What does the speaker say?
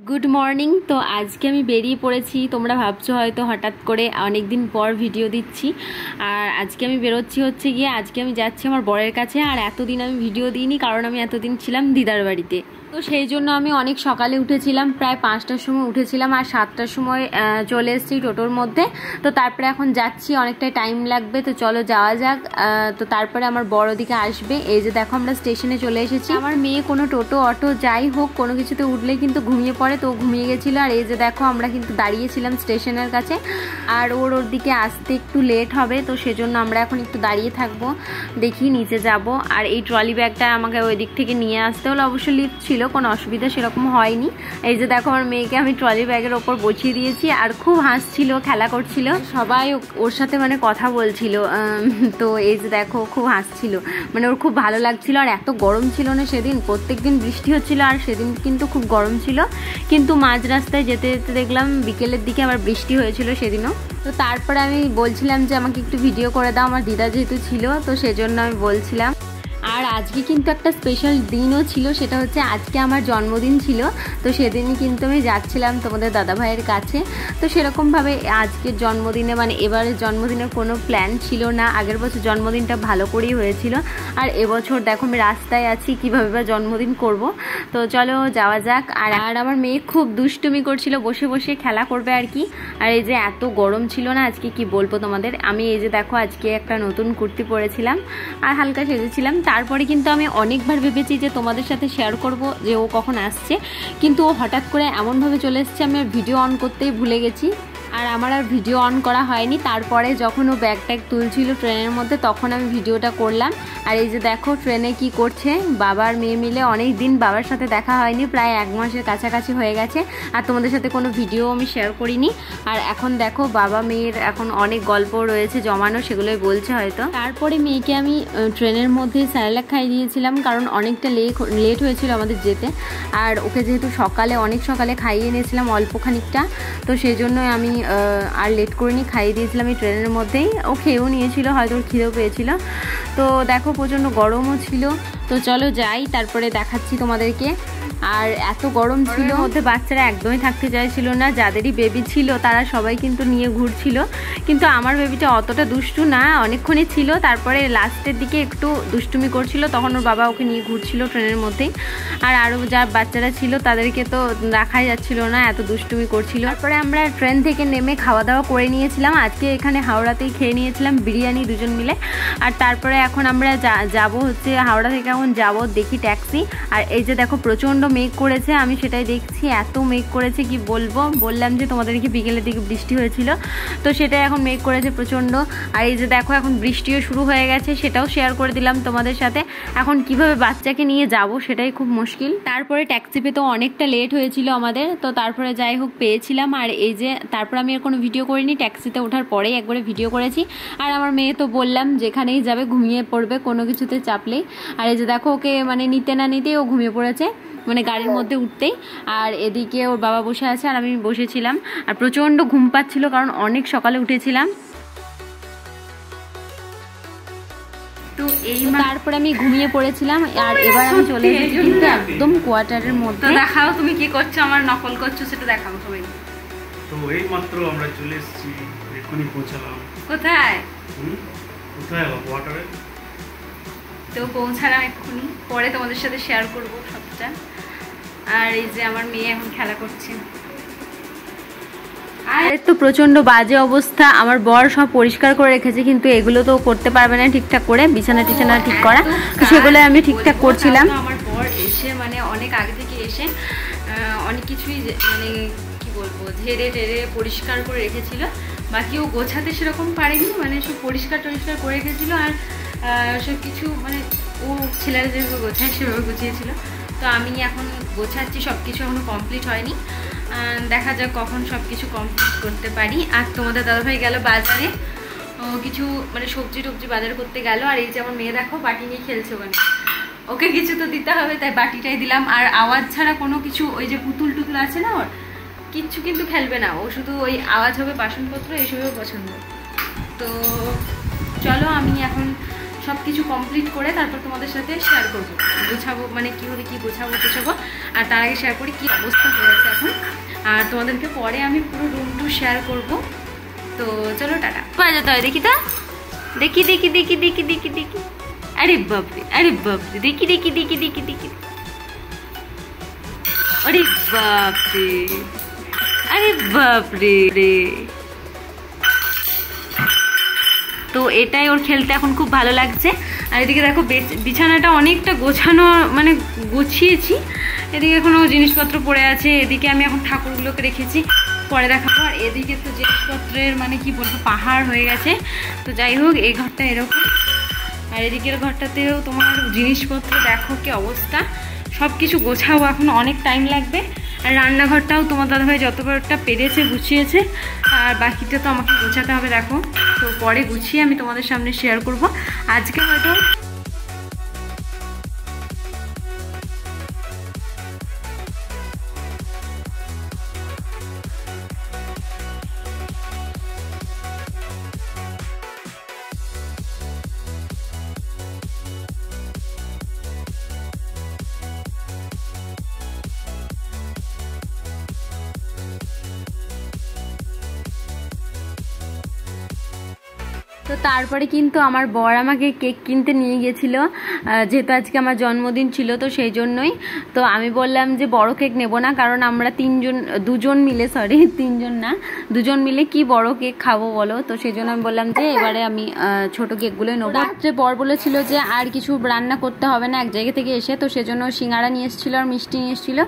Good morning. তো আজকে আমি বেরিয়ে পড়েছি। তোমরা ভাবছো হয়তো হঠাৎ করে অনেক দিন পর ভিডিও দিচ্ছি। আর আজকে আমি বেরোচ্ছি হচ্ছে গিয়ে আজকে আমি যাচ্ছি আমার বরের কাছে। আর এতদিন আমি ভিডিও দিইনি কারণ আমি এতদিন ছিলাম দিদার বাড়িতে। তো সেই জন্য আমি অনেক সকালে উঠেছিলাম, প্রায় 5টার সময় উঠেছিলাম আর 7টার সময় চলে এসেছি টোটোর মধ্যে। তো তারপরে এখন যাচ্ছি, অনেকটাই টাইম লাগবে, তো চলো যাওয়া যাক। তো তারপরে আমার বড় দিকে আসবে। এই যে দেখো আমরা স্টেশনে চলে এসেছি। আমার মেয়ে কোনো টোটো অটো যাই হোক কোনো কিছুতে উঠলেই কিন্তু ঘুমিয়ে পড়ে, তো ঘুমিয়ে গেছিলো। আর এই যে দেখো আমরা কিন্তু দাঁড়িয়েছিলাম স্টেশনের কাছে, আর ওর দিকে আসতে একটু লেট হবে, তো সেজন্য আমরা এখন একটু দাঁড়িয়ে থাকবো, দেখি নিচে যাব। আর এই ট্রলি ব্যাগটা আমাকে ওই দিক থেকে নিয়ে আসতে হলো, অবশ্য লিফট ছিল, কোনো অসুবিধা সেরকম হয়নি। এই যে দেখো আমার মেয়েকে আমি ট্রলি ব্যাগের ওপর বসিয়ে দিয়েছি, আর খুব হাসছিল, খেলা করছিল, সবাই ওর সাথে মানে কথা বলছিল। তো এই যে দেখো খুব হাসছিল, মানে ওর খুব ভালো লাগছিল। আর এত গরম ছিল না সেদিন, প্রত্যেকদিন বৃষ্টি হচ্ছিল আর সেদিন কিন্তু খুব গরম ছিল, কিন্তু মাঝ রাস্তায় যেতে যেতে দেখলাম বিকেলের দিকে আবার বৃষ্টি হয়েছিল সেদিনও। তো তারপরে আমি বলছিলাম যে আমাকে একটু ভিডিও করে দাও, আমার দিদা যেহেতু ছিল তো সেজন্য আমি বলছিলাম। আর আজকে কিন্তু একটা স্পেশাল দিনও ছিল, সেটা হচ্ছে আজকে আমার জন্মদিন ছিল। তো সেদিনই কিন্তু আমি যাচ্ছিলাম তোমাদের দাদাভাইয়ের কাছে। তো সেরকমভাবে আজকের জন্মদিনে মানে এবারের জন্মদিনের কোনো প্ল্যান ছিল না। আগের বছর জন্মদিনটা ভালো করেই হয়েছিল, আর এবছর দেখো আমি রাস্তায় আছি, কীভাবে বা জন্মদিন করব। তো চলো যাওয়া যাক। আর আমার মেয়ে খুব দুষ্টুমি করছিল, বসে বসে খেলা করবে আর কি। আর এই যে এত গরম ছিল না আজকে, কি বলবো তোমাদের। আমি এই যে দেখো আজকে একটা নতুন কুর্তি পরেছিলাম আর হালকা সেজেছিলাম। তারপরে কিন্তু আমি অনেকবার ভেবেছি যে তোমাদের সাথে শেয়ার করব যে ও কখন আসছে, কিন্তু ও হঠাৎ করে এমনভাবে চলে এসেছে আমি আর ভিডিও অন করতেই ভুলে গেছি, আর আমার আর ভিডিও অন করা হয়নি। তারপরে যখন ও ব্যাগ ট্যাগ তুলছিল ট্রেনের মধ্যে তখন আমি ভিডিওটা করলাম। আর এই যে দেখো ট্রেনে কি করছে বাবার মেয়ে মিলে, অনেক দিন বাবার সাথে দেখা হয়নি, প্রায় 1 মাসের কাছাকাছি হয়ে গেছে, আর তোমাদের সাথে কোনো ভিডিও আমি শেয়ার করিনি। আর এখন দেখো বাবা মেয়ের এখন অনেক গল্প রয়েছে জমানো, সেগুলোই বলছে হয়তো। তারপরে মেয়েকে আমি ট্রেনের মধ্যে স্যারেলাক খাইয়ে দিয়েছিলাম, কারণ অনেকটা লেট হয়েছিল আমাদের যেতে। আর ওকে যেহেতু অনেক সকালে খাইয়ে এনেছিলাম অল্প খানিকটা, তো সেই জন্য আমি আর লেট করিনি, খাইয়ে দিয়েছিলাম এই ট্রেনের মধ্যেই। ও খেয়েও নিয়েছিল, হয়তো ওর খিদেও পেয়েছিল। তো দেখো প্রচণ্ড গরমও ছিল। তো চলো যাই, তারপরে দেখাচ্ছি তোমাদেরকে। আর এত গরম ছিল, মধ্যে বাচ্চারা একদমই থাকতে চাইছিল না, যাদেরই বেবি ছিল তারা সবাই কিন্তু নিয়ে ঘুরছিল, কিন্তু আমার বেবিটা অতটা দুষ্টু না, অনেকক্ষণই ছিল। তারপরে লাস্টের দিকে একটু দুষ্টুমি করছিল, তখন ওর বাবা ওকে নিয়ে ঘুরছিল ট্রেনের মধ্যেই। আর আরও যা বাচ্চারা ছিল তাদেরকে তো রাখাই যাচ্ছিল না, এত দুষ্টুমি করছিল। তারপরে আমরা ট্রেন থেকে নেমে খাওয়া দাওয়া করে নিয়েছিলাম, আজকে এখানে হাওড়াতেই খেয়ে নিয়েছিলাম বিরিয়ানি দুজন মিলে। আর তারপরে এখন আমরা যাব হচ্ছে হাওড়া থেকে, এখন যাব দেখি ট্যাক্সি। আর এই যে দেখো প্রচণ্ড মেঘ করেছে, আমি সেটাই দেখছি, এত মেঘ করেছে কি বলবো। বললাম যে তোমাদেরকে বিকেলের দিকে বৃষ্টি হয়েছিল, তো সেটাই এখন মেঘ করেছে প্রচণ্ড। আর এই যে দেখো এখন বৃষ্টিও শুরু হয়ে গেছে, সেটাও শেয়ার করে দিলাম তোমাদের সাথে। এখন কিভাবে বাচ্চাকে নিয়ে যাব সেটাই খুব মুশকিল। তারপরে ট্যাক্সি পেতেও অনেকটা লেট হয়েছিল আমাদের, তো তারপরে যাই হোক পেয়েছিলাম। আর এই যে তারপর আমি আর কোনো ভিডিও করিনি, ট্যাক্সিতে ওঠার পরেই একবারে ভিডিও করেছি। আর আমার মেয়ে তো বললাম যেখানেই যাবে ঘুমিয়ে পড়বে কোনো কিছুতে চাপলেই। আর এই যে দেখো ওকে মানে নিতে না নিতেই ও ঘুমিয়ে পড়েছে, মানে গাড়ির মধ্যে উঠতেই। আর এদিকে ওর বাবা বসে আছে আর আমি বসেছিলাম, আর প্রচণ্ড ঘুম পাচ্ছিল কারণ অনেক সকালে উঠেছিলাম। তো তারপরে আমি ঘুমিয়ে পড়েছিলাম। আর এবার আমি চলে এসেছি কিন্তু একদম কোয়ার্টারের মধ্যে। দেখাও তুমি কি করছো, আমার নকল করছো সেটা দেখাও সবাই। তো এই মাত্র আমরা চলে এসেছি, এখনই পৌঁছালাম। কোথায়? কোথায় কোয়ার্টারে। তো পৌঁছালাম এক্ষুনি, পরে তোমাদের সাথে শেয়ার করবো সবটা। আর এই যে আমার মেয়ে এখন খেলা করছে। আর তো প্রচণ্ড বাজে অবস্থা, আমার বর সব পরিষ্কার করে রেখেছে, কিন্তু এগুলো তো করতে পারবে না ঠিকঠাক করে, বিছানা টিছানা ঠিক করা, তো সেগুলো আমি ঠিকঠাক করছিলাম। আমার বর এসে মানে অনেক আগে থেকে এসে অনেক কিছুই মানে কি বলবো ঝেড়ে টেড়ে পরিষ্কার করে রেখেছিল, বাকি ও গোছাতে সেরকম পারেনি, মানে সব পরিষ্কার টরিষ্কার করে রেখেছিল। আর সব কিছু মানে ও ছেলেরা যেভাবে গোছায় সেভাবে গুছিয়েছিল। তো আমি এখন গোছাচ্ছি, সব কিছু এখনো কমপ্লিট হয়নি, দেখা যাক কখন সব কিছু কমপ্লিট করতে পারি। আর তোমাদের দাদাভাই গেল বাজারে, কিছু মানে সবজি টবজি বাজার করতে গেল। আর এই যে আমার মেয়ে দেখো বাটি নিয়ে খেলছে, ওখানে ওকে কিছু তো দিতে হবে তাই বাটিটাই দিলাম। আর আওয়াজ ছাড়া কোনো কিছু, ওই যে পুতুল টুতুল আছে না ওর, কিচ্ছু কিন্তু খেলবে না ও, শুধু ওই আওয়াজ হবে, বাসনপত্র এসবেও পছন্দ। তো চলো আমি এখন সব কিছু কমপ্লিট করে তারপর তোমাদের সাথে শেয়ার করবো, গোছাবো মানে কীভাবে কী গোছাবো। আর তার আগে শেয়ার করি কী অবস্থা হয়েছে এখন। আর তোমাদেরকে পরে আমি পুরো রুম টু শেয়ার করবো। তো চলো টাটা। বাজাতে হয় দেখি তা, দেখি দেখি দেখি দেখি দেখি দেখি, আরে বাপরে আরে বাপরে, দেখি দেখি দেখি দেখি দেখি, আরে বাপরে আরে বাপরে রে। তো এটাই ওর খেলতে এখন খুব ভালো লাগছে। আর এদিকে দেখো বিছানাটা অনেকটা গোছানো, মানে গুছিয়েছি। এদিকে এখনো জিনিসপত্র পড়ে আছে, এদিকে আমি এখন ঠাকুরগুলোকে রেখেছি, পরে দেখাবো। আর এদিকে তো জিনিসপত্রের মানে কি বলবো পাহাড় হয়ে গেছে। তো যাই হোক, এই ঘরটা এরকম, আর এদিকের ঘরটাতেও তোমার জিনিসপত্র দেখো কি অবস্থা। সব কিছু গোছাবো, এখন অনেক টাইম লাগবে। আর রান্নাঘরটাও তোমার দাদাভাই যতবারটা পেরেছে গুছিয়েছে, আর বাকিটা তো আমাকে গোছাতে হবে দেখো। তো পরে গুছিয়ে আমি তোমাদের সামনে শেয়ার করব। আজকে হয়তো তো তারপরে কিন্তু আমার বর আমাকে কেক কিনতে নিয়ে গেছিল, যেহেতু আজকে আমার জন্মদিন ছিল, তো সেই জন্যই। তো আমি বললাম যে বড় কেক নেব না, কারণ আমরা দুজন মিলে কি বড় কেক খাবো বলো। তো সেই জন্য আমি বললাম যে এবারে আমি ছোট কেকগুলোই নেবো। রাত্রে বর বলেছিল যে আর কিছু রান্না করতে হবে না এক জায়গা থেকে এসে, তো সেজন্য সিঙ্গারা নিয়ে এসেছিলো আর মিষ্টি নিয়ে এসেছিলো।